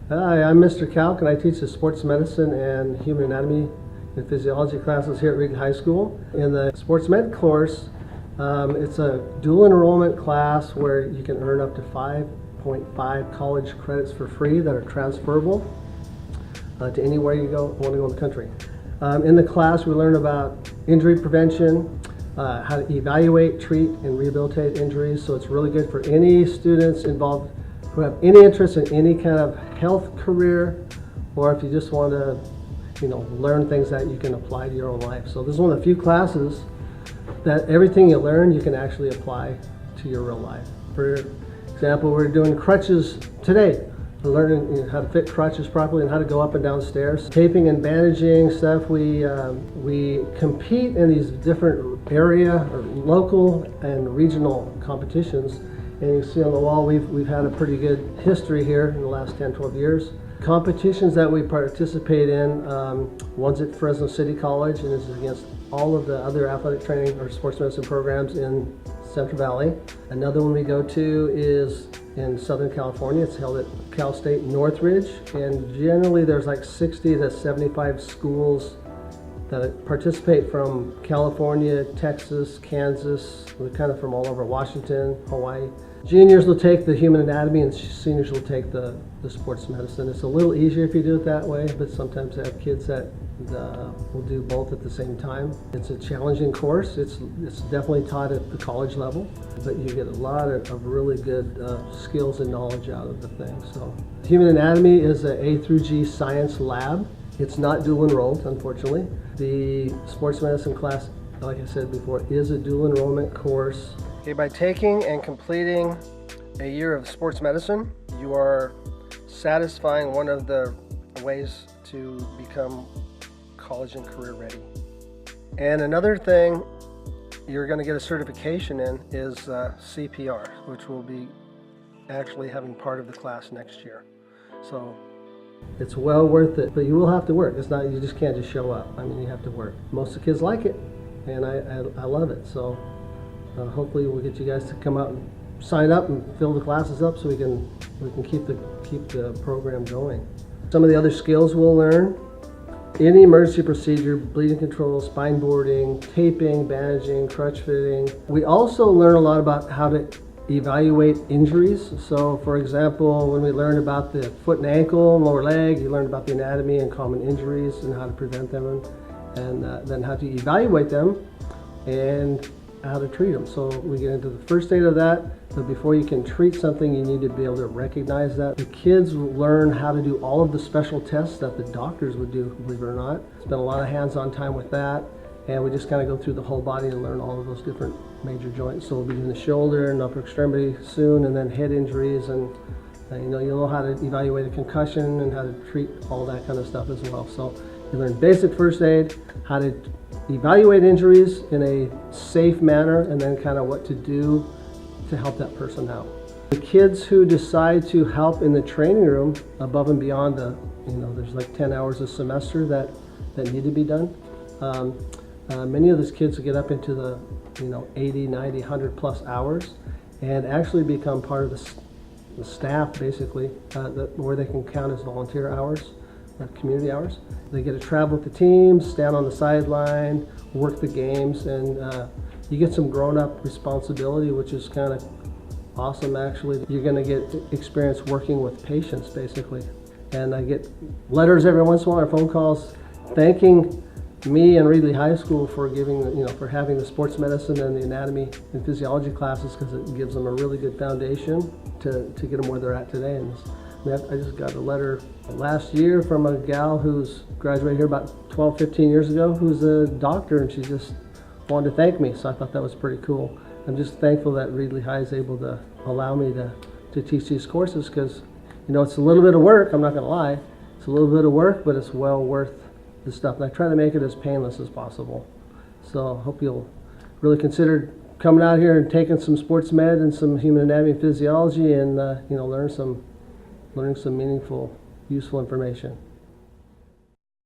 Hi, I'm Mr. Kauk, and I teach the sports medicine and human anatomy and physiology classes here at Reed High School. In the sports med course, it's a dual enrollment class where you can earn up to 5.5 college credits for free that are transferable to anywhere you want to go in the country. In the class, we learn about injury prevention, how to evaluate, treat, and rehabilitate injuries. So it's really good for any students involved who have any interest in any kind of health career, or if you just want to, learn things that you can apply to your own life. So this is one of the few classes that everything you learn you can actually apply to your real life. For example, we're doing crutches today. We're learning how to fit crutches properly and how to go up and down stairs. Taping and bandaging stuff. We compete in these different area or local and regional competitions. And you see on the wall, we've had a pretty good history here in the last 10, 12 years. Competitions that we participate in, one's at Fresno City College, and this is against all of the other athletic training or sports medicine programs in Central Valley. Another one we go to is in Southern California. It's held at Cal State Northridge, and generally there's like 60 to 75 schools that participate from California, Texas, Kansas, we're kind of from all over Washington, Hawaii. Juniors will take the human anatomy and seniors will take the sports medicine. It's a little easier if you do it that way, but sometimes I have kids that will do both at the same time. It's a challenging course. It's definitely taught at the college level, but you get a lot of really good skills and knowledge out of the thing. So human anatomy is an A through G science lab. It's not dual enrolled, unfortunately. The sports medicine class, like I said before, is a dual enrollment course. Okay, by taking and completing a year of sports medicine, you are satisfying one of the ways to become college and career ready. And another thing you're going to get a certification in is CPR, which will be actually having part of the class next year. So it's well worth it, but you will have to work. It's not, you just can't just show up. I mean, you have to work. Most of the kids like it, and I love it. So hopefully we'll get you guys to come out and sign up and fill the classes up so we can keep the program going. Some of the other skills we'll learn: any emergency procedure, bleeding control, spine boarding, taping, bandaging, crutch fitting. We also learn a lot about how to evaluate injuries. So for example, when we learn about the foot and ankle and lower leg, you learn about the anatomy and common injuries and how to prevent them, and then how to evaluate them and how to treat them. So we get into the first aid of that, but before you can treat something, you need to be able to recognize that. The kids learn how to do all of the special tests that the doctors would do, believe it or not. Spend a lot of hands-on time with that, and we just kind of go through the whole body and learn all of those different major joints. So we'll be doing the shoulder and upper extremity soon, and then head injuries, and you'll know how to evaluate a concussion and how to treat all that kind of stuff as well. So you learn basic first aid, how to evaluate injuries in a safe manner, and then kind of what to do to help that person out. The kids who decide to help in the training room above and beyond there's like 10 hours a semester that need to be done. Many of those kids get up into the 80, 90, 100 plus hours and actually become part of the staff, basically, where they can count as volunteer hours, community hours. They get to travel with the teams, stand on the sideline, work the games, and you get some grown-up responsibility, which is kind of awesome, actually. You're going to get experience working with patients, basically. And I get letters every once in a while, or phone calls, thanking me and Reedley High School for for having the sports medicine and the anatomy and physiology classes, because it gives them a really good foundation to get them where they're at today. And I just got a letter last year from a gal who's graduated here about 12, 15 years ago, who's a doctor, and she just wanted to thank me. So I thought that was pretty cool. I'm just thankful that Reedley High is able to allow me to teach these courses, because it's a little bit of work, I'm not going to lie. It's a little bit of work, but it's well worth the stuff. And I try to make it as painless as possible. So I hope you'll really consider coming out here and taking some sports med and some human anatomy and physiology, and learning some meaningful, useful information.